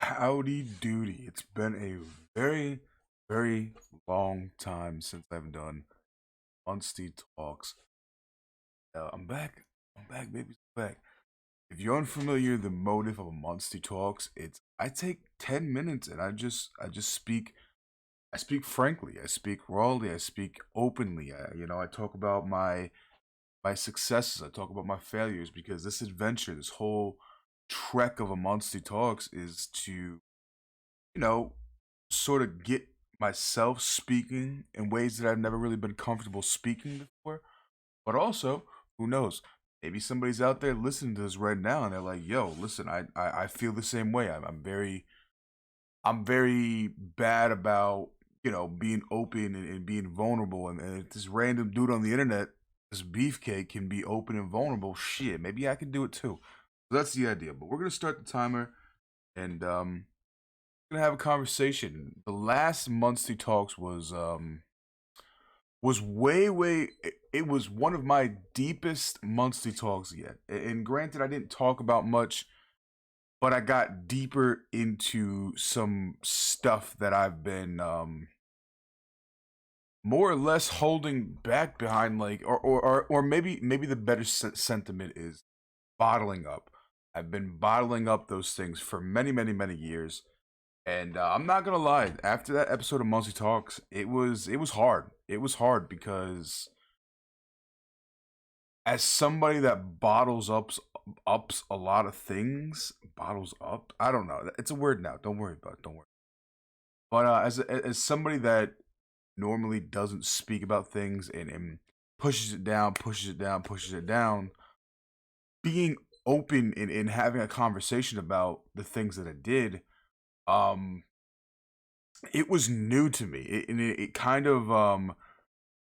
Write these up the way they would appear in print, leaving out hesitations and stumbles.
Howdy doody. It's been a very, very long time since I've done Munsty Talks. I'm back. I'm back, baby. I'm back. If you're unfamiliar, the motive of a Munsty Talks, it's I take 10 minutes and I just speak frankly, I speak rawly, I speak openly. I talk about my successes, I talk about my failures because this adventure, this whole trek of a Munsty Talks is to you know, sort of get myself speaking in ways that I've never really been comfortable speaking before. But also, who knows? Maybe somebody's out there listening to this right now and they're like, yo, listen, I feel the same way. I'm very bad about, being open and being vulnerable. And if this random dude on the internet, this beefcake can be open and vulnerable, shit, maybe I can do it too. So that's the idea. But we're gonna start the timer and gonna have a conversation. The last Muncie Talks was way it was one of my deepest Muncie Talks yet. And granted I didn't talk about much, but I got deeper into some stuff that I've been more or less holding back behind, like or maybe the better sentiment is bottling up. I've been bottling up those things for many years. And I'm not gonna lie. After that episode of Muzzy Talks, it was hard. It was hard because as somebody that bottles ups a lot of things, bottles up. I don't know. It's a word now. Don't worry about it. Don't worry. But as somebody that normally doesn't speak about things and pushes it down, pushes it down, pushes it down, being open and having a conversation about the things that I did, um, it was new to me. It kind of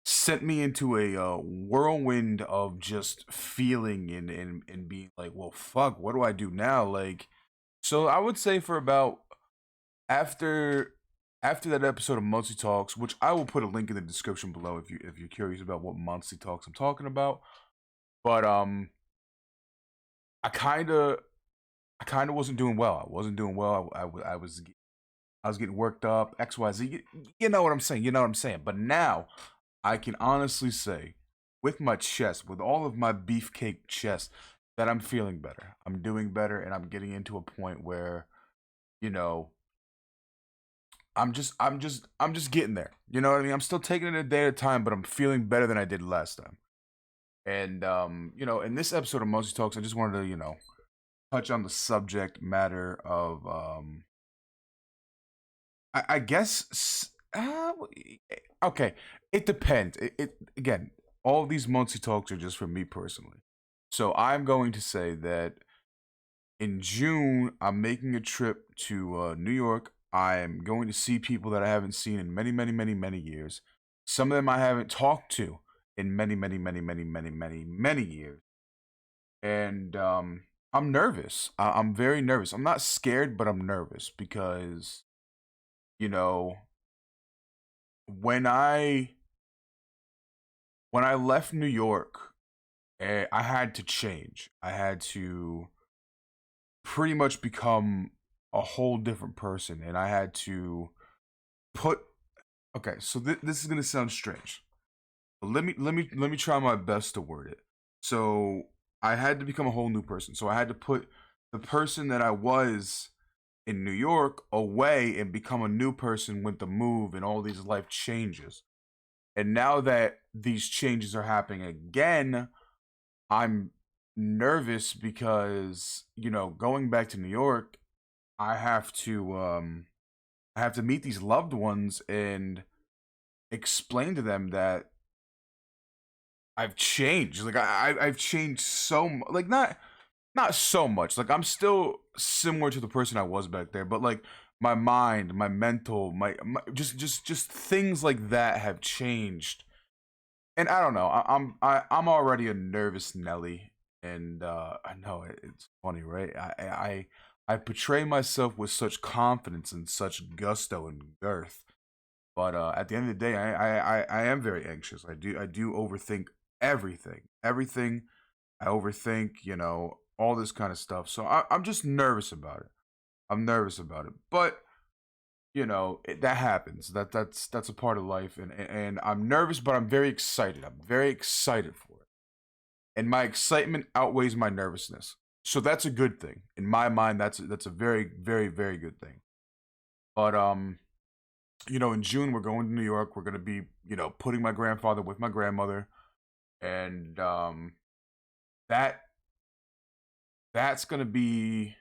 sent me into a whirlwind of just feeling and being like, well, fuck, what do I do now? Like, so I would say for about after after that episode of Muncie Talks, which I will put a link in the description below if you're curious about what Muncie Talks I'm talking about. But I kind of I kind of wasn't doing well. I wasn't doing well. I was getting worked up. X Y Z. You know what I'm saying. You know what I'm saying. But now I can honestly say, with my chest, with all of my beefcake chest, that I'm feeling better. I'm doing better, and I'm getting into a point where, you know, I'm just getting there. You know what I mean? I'm still taking it a day at a time, but I'm feeling better than I did last time. And in this episode of Mostly Talks, I just wanted to, touch on the subject matter of I guess okay, it depends. It again, all of these Muncie talks are just for me personally. So I'm going to say that in June I'm making a trip to New York. I am going to see people that I haven't seen in many years. Some of them I haven't talked to in many years. And I'm nervous. I'm very nervous. I'm not scared, but I'm nervous because you know when I left New York, I had to change. I had to pretty much become a whole different person, and I had to put. Okay, so this is gonna sound strange, but let me try my best to word it. So I had to become a whole new person. So I had to put the person that I was in New York away and become a new person with the move and all these life changes. And now that these changes are happening again, I'm nervous because, going back to New York, I have to meet these loved ones and explain to them that I've changed. Like I've changed like not so much. Like I'm still similar to the person I was back there, but like my mind, my mental, my just things like that have changed. And I don't know. I'm already a nervous Nelly, and I know it's funny, right? I portray myself with such confidence and such gusto and girth, but at the end of the day, I am very anxious. I do overthink everything. I overthink, all this kind of stuff. So I'm just nervous about it. I'm nervous about it. But that happens. That's a part of life, and I'm nervous, but I'm very excited. I'm very excited for it, and my excitement outweighs my nervousness. So that's a good thing in my mind. That's a very very very good thing. But in June we're going to New York. We're gonna be putting my grandfather with my grandmother, and that that's gonna be.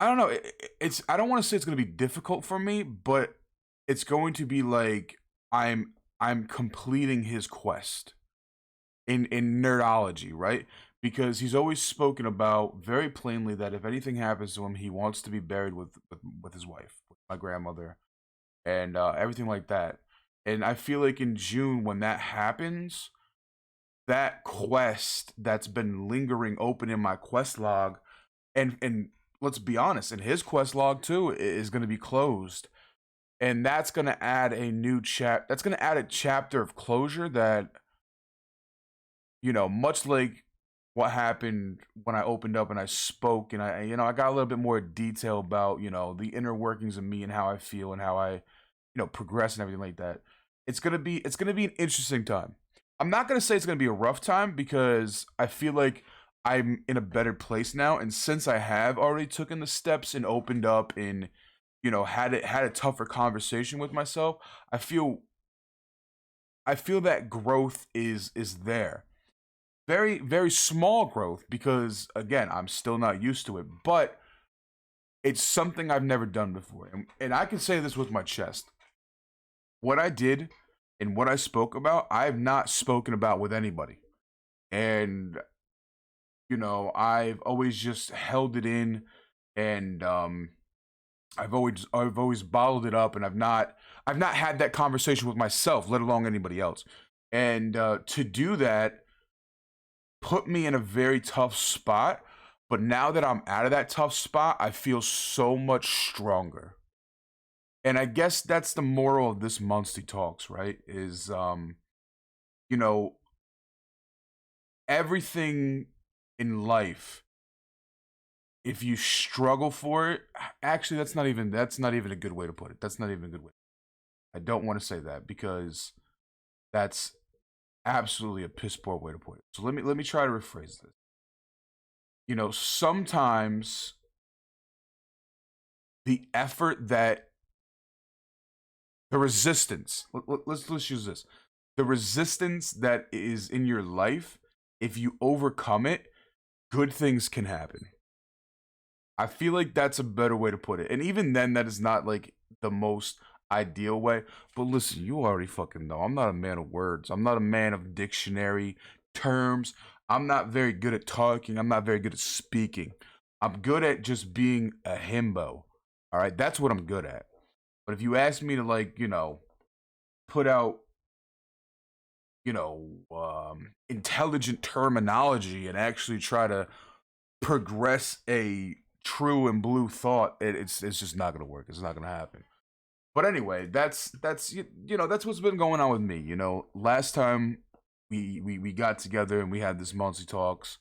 I don't know. It's I don't want to say it's gonna be difficult for me, but it's going to be like I'm completing his quest in nerdology, right? Because he's always spoken about very plainly that if anything happens to him, he wants to be buried with his wife, with my grandmother, and everything like that. And I feel like in June, when that happens, that quest that's been lingering open in my quest log, and let's be honest, in his quest log too, is going to be closed, and that's going to add a new That's going to add a chapter of closure that much like what happened when I opened up and I spoke, and I got a little bit more detail about the inner workings of me and how I feel and how I progress and everything like that. It's gonna be an interesting time. I'm not gonna say it's gonna be a rough time because I feel like I'm in a better place now, and since I have already taken the steps and opened up and had a tougher conversation with myself, I feel I feel that growth is there. Very very small growth because again I'm still not used to it, but it's something I've never done before, and I can say this with my chest. What I did and what I spoke about, I have not spoken about with anybody. And I've always just held it in, and I've always bottled it up, and I've not had that conversation with myself, let alone anybody else. And to do that put me in a very tough spot. But now that I'm out of that tough spot, I feel so much stronger. And I guess that's the moral of this Munsty Talks, right? Is you know, everything in life, if you struggle for it, actually that's not even a good way to put it. That's not even a good way. I don't want to say that because that's absolutely a piss poor way to put it. So let me try to rephrase this. Sometimes the effort that the resistance. Let's use this. The resistance that is in your life, if you overcome it, good things can happen. I feel like that's a better way to put it. And even then, that is not like the most ideal way. But listen, you already fucking know. I'm not a man of words. I'm not a man of dictionary terms. I'm not very good at talking. I'm not very good at speaking. I'm good at just being a himbo. All right, that's what I'm good at. But if you ask me to like, put out, intelligent terminology and actually try to progress a true and blue thought, it's just not gonna work. It's not gonna happen. But anyway, that's what's been going on with me. Last time we got together and we had this monthly talks,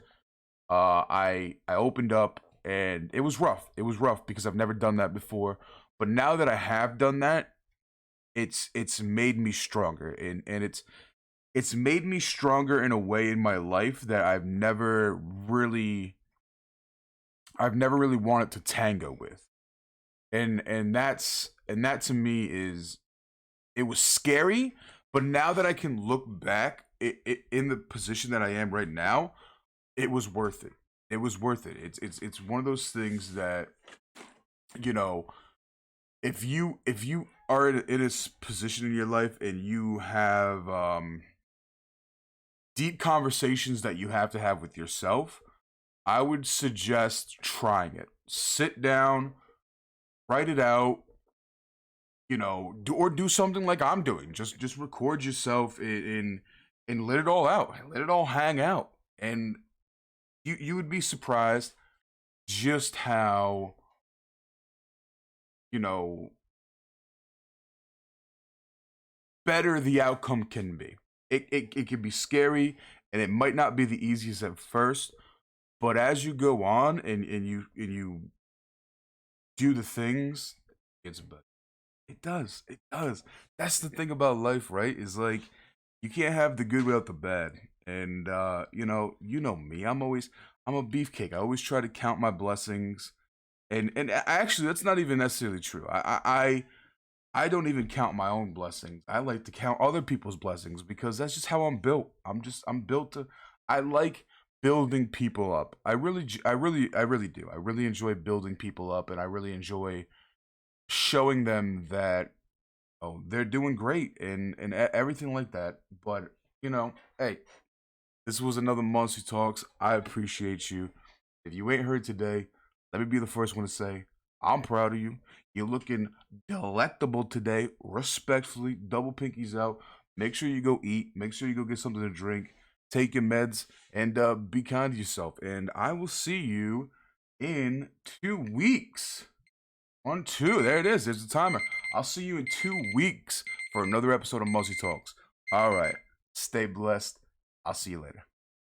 I opened up and it was rough. It was rough because I've never done that before. But now that I have done that, it's made me stronger, and it's made me stronger in a way in my life that I've never really wanted to tango with. And that to me is, it was scary, but now that I can look back in the position that I am right now, it was worth it. It was worth it. It's one of those things that, you know if you are in a position in your life and you have deep conversations that you have to have with yourself, I would suggest trying it. Sit down, write it out, or do something like I'm doing. Just record yourself and let it all out. Let it all hang out. And you would be surprised just how, you know, better the outcome can be. It can be scary and it might not be the easiest at first, But as you go on and you do the things, it's better. It does. It does. That's the thing about life, right? Is like you can't have the good without the bad. And you know me. I'm a beefcake. I always try to count my blessings. And actually that's not even necessarily true. I don't even count my own blessings. I like to count other people's blessings because that's just how I'm built. I'm built to I like building people up. I really do. I really enjoy building people up and I really enjoy showing them that they're doing great and everything like that. But, hey, this was another Monster Talks. I appreciate you. If you ain't heard today, let me be the first one to say, I'm proud of you. You're looking delectable today. Respectfully, double pinkies out. Make sure you go eat. Make sure you go get something to drink. Take your meds and be kind to yourself. And I will see you in 2 weeks. 1, 2. There it is. There's the timer. I'll see you in 2 weeks for another episode of Monster Talks. All right. Stay blessed. I'll see you later.